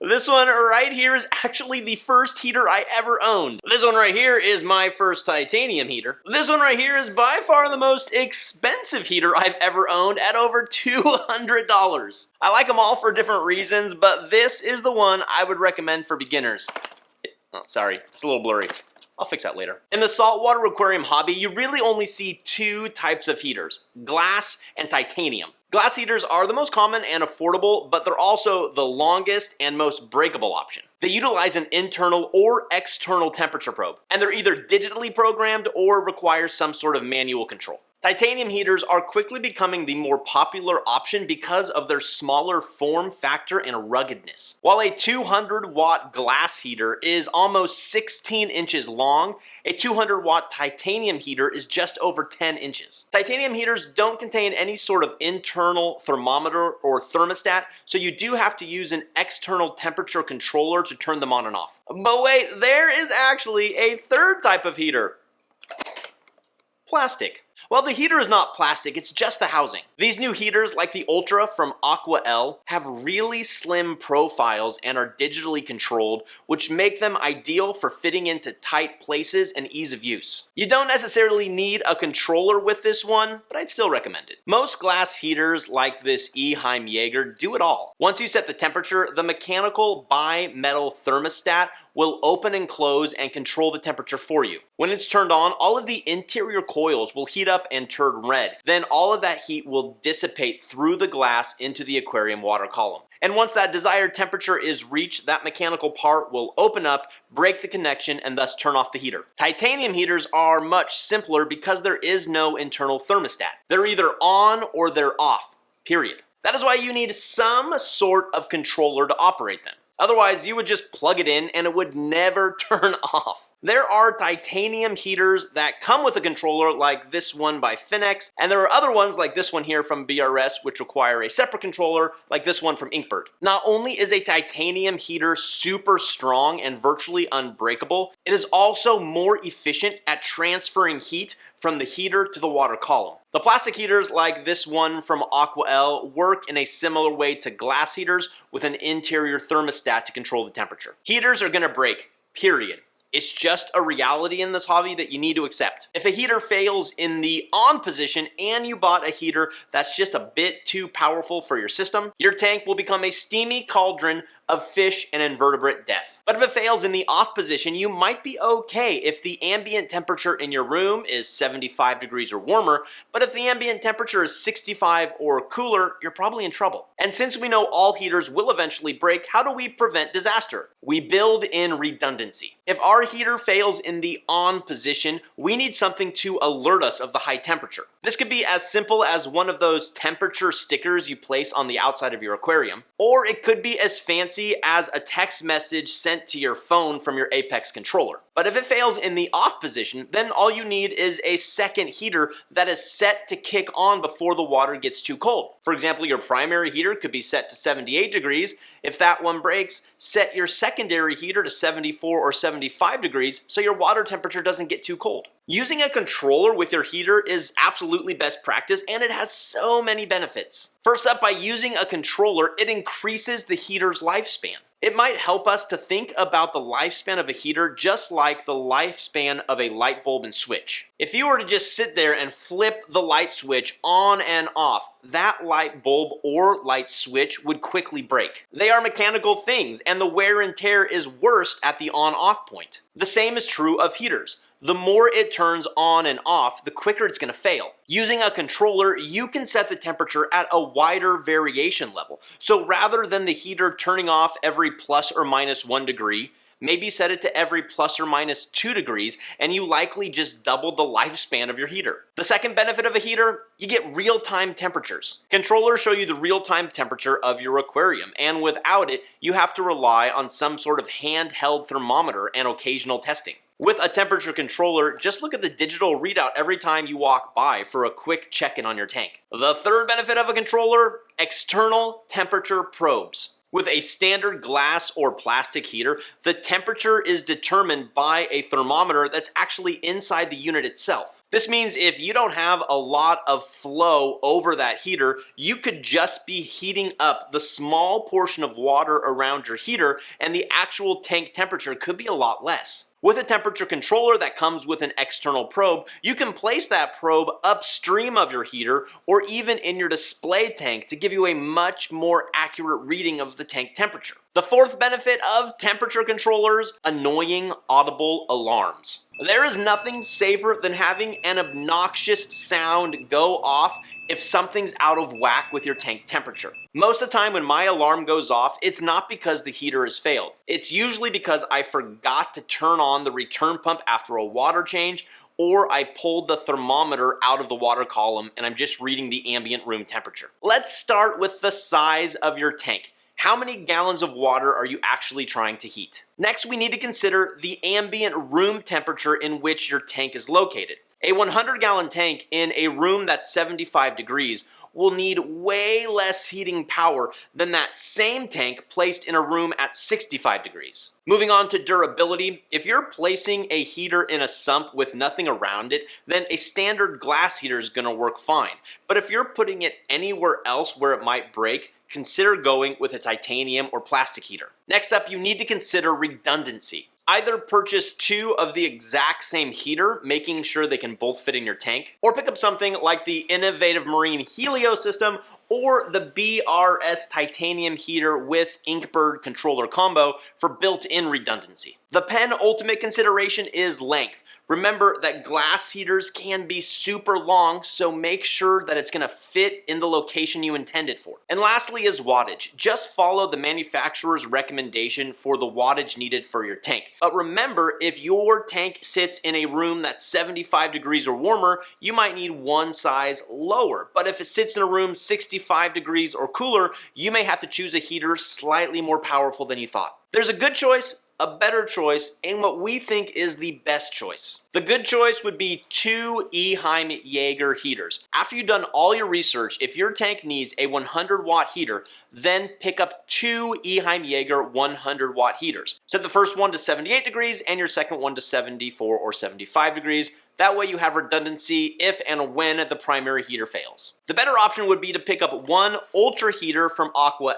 This one right here is actually the first heater I ever owned. This one right here is my first titanium heater. This one right here is by far the most expensive heater I've ever owned at over $200. I like them all for different reasons, but this is the one I would recommend for beginners. Oh, sorry, it's a little blurry. I'll fix that later. In the saltwater aquarium hobby, you really only see two types of heaters, glass and titanium. Glass heaters are the most common and affordable, but they're also the longest and most breakable option. They utilize an internal or external temperature probe, and they're either digitally programmed or require some sort of manual control. Titanium heaters are quickly becoming the more popular option because of their smaller form factor and ruggedness. While a 200-watt glass heater is almost 16 inches long, a 200-watt titanium heater is just over 10 inches. Titanium heaters don't contain any sort of internal thermometer or thermostat, so you do have to use an external temperature controller to turn them on and off. But wait, there is actually a third type of heater. Plastic. Well, the heater is not plastic, it's just the housing. These new heaters, like the Ultra from Aqua, have really slim profiles and are digitally controlled, which make them ideal for fitting into tight places and ease of use. You don't necessarily need a controller with this one, but I'd still recommend it. Most glass heaters, like this Eheim Jaeger, do it all. Once you set the temperature, the mechanical bimetal thermostat will open and close and control the temperature for you. When it's turned on, all of the interior coils will heat up and turn red. Then all of that heat will dissipate through the glass into the aquarium water column. And once that desired temperature is reached, that mechanical part will open up, break the connection, and thus turn off the heater. Titanium heaters are much simpler because there is no internal thermostat. They're either on or they're off, period. That is why you need some sort of controller to operate them. Otherwise, you would just plug it in and it would never turn off. There are titanium heaters that come with a controller like this one by Finex, and there are other ones like this one here from BRS which require a separate controller like this one from Inkbird. Not only is a titanium heater super strong and virtually unbreakable, it is also more efficient at transferring heat from the heater to the water column. The plastic heaters like this one from Aqua work in a similar way to glass heaters with an interior thermostat to control the temperature. Heaters are gonna break, period. It's just a reality in this hobby that you need to accept. If a heater fails in the on position and you bought a heater that's just a bit too powerful for your system, your tank will become a steamy cauldron of fish and invertebrate death. But if it fails in the off position, you might be okay if the ambient temperature in your room is 75 degrees or warmer, but if the ambient temperature is 65 or cooler, you're probably in trouble. And since we know all heaters will eventually break, how do we prevent disaster? We build in redundancy. If our heater fails in the on position, we need something to alert us of the high temperature. This could be as simple as one of those temperature stickers you place on the outside of your aquarium, or it could be as fancy as a text message sent to your phone from your Apex controller. But if it fails in the off position, then all you need is a second heater that is set to kick on before the water gets too cold. For example, your primary heater could be set to 78 degrees. If that one breaks, set your secondary heater to 74 or 75 degrees so your water temperature doesn't get too cold. Using a controller with your heater is absolutely best practice, and it has so many benefits. First up, by using a controller, it increases the heater's lifespan. It might help us to think about the lifespan of a heater just like the lifespan of a light bulb and switch. If you were to just sit there and flip the light switch on and off, that light bulb or light switch would quickly break. They are mechanical things, and the wear and tear is worst at the on-off point. The same is true of heaters. The more it turns on and off, the quicker it's going to fail. Using a controller, you can set the temperature at a wider variation level. So rather than the heater turning off every plus or minus 1 degree, maybe set it to every plus or minus 2 degrees, and you likely just double the lifespan of your heater. The second benefit of a heater, you get real-time temperatures. Controllers show you the real-time temperature of your aquarium, and without it, you have to rely on some sort of handheld thermometer and occasional testing. With a temperature controller, just look at the digital readout every time you walk by for a quick check-in on your tank. The third benefit of a controller, external temperature probes. With a standard glass or plastic heater, the temperature is determined by a thermometer that's actually inside the unit itself. This means if you don't have a lot of flow over that heater, you could just be heating up the small portion of water around your heater, and the actual tank temperature could be a lot less. With a temperature controller that comes with an external probe, you can place that probe upstream of your heater or even in your display tank to give you a much more accurate reading of the tank temperature. The fourth benefit of temperature controllers: annoying audible alarms. There is nothing safer than having an obnoxious sound go off if something's out of whack with your tank temperature. Most of the time when my alarm goes off, it's not because the heater has failed. It's usually because I forgot to turn on the return pump after a water change, or I pulled the thermometer out of the water column and I'm just reading the ambient room temperature. Let's start with the size of your tank. How many gallons of water are you actually trying to heat? Next, we need to consider the ambient room temperature in which your tank is located. A 100-gallon tank in a room that's 75 degrees will need way less heating power than that same tank placed in a room at 65 degrees. Moving on to durability, if you're placing a heater in a sump with nothing around it, then a standard glass heater is going to work fine. But if you're putting it anywhere else where it might break, consider going with a titanium or plastic heater. Next up, you need to consider redundancy. Either purchase two of the exact same heater, making sure they can both fit in your tank, or pick up something like the innovative marine Helio system or the BRS titanium heater with Inkbird controller combo for built-in redundancy. The penultimate consideration is length. Remember that glass heaters can be super long, so make sure that it's going to fit in the location you intend it for. And lastly is wattage. Just follow the manufacturer's recommendation for the wattage needed for your tank. But remember, if your tank sits in a room that's 75 degrees or warmer, you might need one size lower. But if it sits in a room 65 degrees or cooler, you may have to choose a heater slightly more powerful than you thought. There's a good choice, a better choice, and what we think is the best choice. The good choice would be two Eheim Jaeger heaters. After you've done all your research, if your tank needs a 100-watt heater, then pick up two Eheim Jaeger 100-watt heaters. Set the first one to 78 degrees and your second one to 74 or 75 degrees. That way you have redundancy if and when the primary heater fails. The better option would be to pick up one Ultra heater from Aqua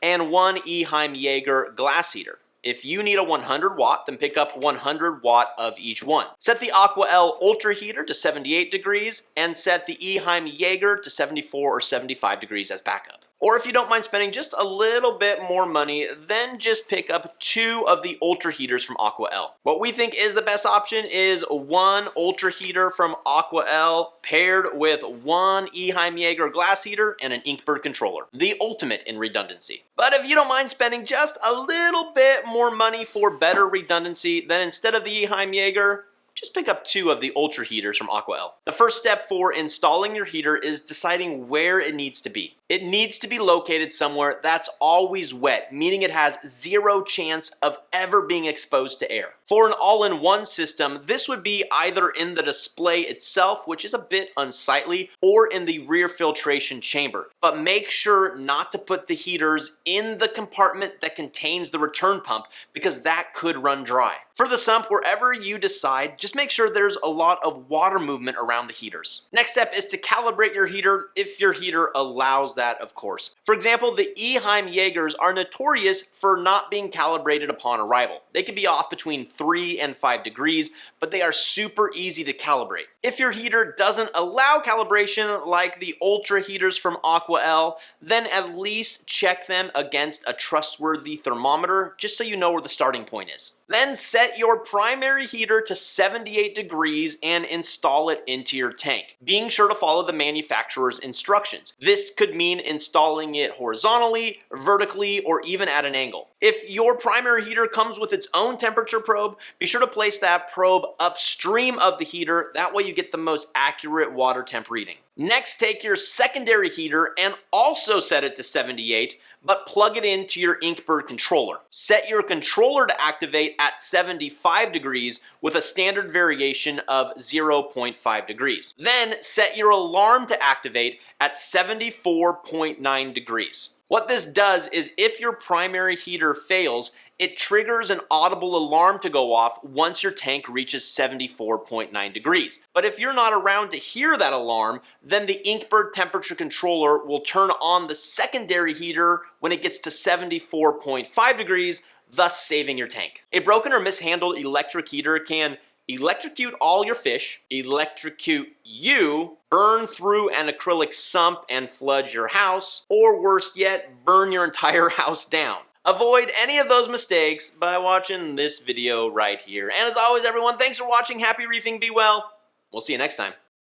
and one Eheim Jaeger glass heater. If you need a 100 watt, then pick up 100 watt of each one. Set the Aqua Ultra heater to 78 degrees and set the Eheim Jaeger to 74 or 75 degrees as backup. Or if you don't mind spending just a little bit more money, then just pick up two of the Ultra heaters from Aqua. What we think is the best option is one Ultra heater from Aqua paired with one Eheim Jaeger glass heater and an Inkbird controller. The ultimate in redundancy. But if you don't mind spending just a little bit more money for better redundancy, then instead of the Eheim Jaeger, just pick up two of the Ultra heaters from Aqua. The first step for installing your heater is deciding where it needs to be. It needs to be located somewhere that's always wet, meaning it has zero chance of ever being exposed to air. For an all-in-one system, this would be either in the display itself, which is a bit unsightly, or in the rear filtration chamber. But make sure not to put the heaters in the compartment that contains the return pump, because that could run dry. For the sump, wherever you decide, just make sure there's a lot of water movement around the heaters. Next step is to calibrate your heater if your heater allows that, of course. For example, the Eheim Jaegers are notorious for not being calibrated upon arrival. They can be off between 3 and 5 degrees, but they are super easy to calibrate. If your heater doesn't allow calibration like the Ultra heaters from Aqua, then at least check them against a trustworthy thermometer just so you know where the starting point is. Then set your primary heater to 78 degrees and install it into your tank, being sure to follow the manufacturer's instructions. This could mean installing it horizontally, vertically, or even at an angle. If your primary heater comes with its own temperature probe, be sure to place that probe upstream of the heater. That way you get the most accurate water temp reading. Next, take your secondary heater and also set it to 78, but plug it into your Inkbird controller. Set your controller to activate at 75 degrees with a standard variation of 0.5 degrees. Then set your alarm to activate at 74.9 degrees. What this does is if your primary heater fails, it triggers an audible alarm to go off once your tank reaches 74.9 degrees. But if you're not around to hear that alarm, then the Inkbird temperature controller will turn on the secondary heater when it gets to 74.5 degrees, thus saving your tank. A broken or mishandled electric heater can electrocute all your fish, electrocute you, burn through an acrylic sump and flood your house, or worse yet, burn your entire house down. Avoid any of those mistakes by watching this video right here. And as always, everyone, thanks for watching. Happy reefing, be well. We'll see you next time.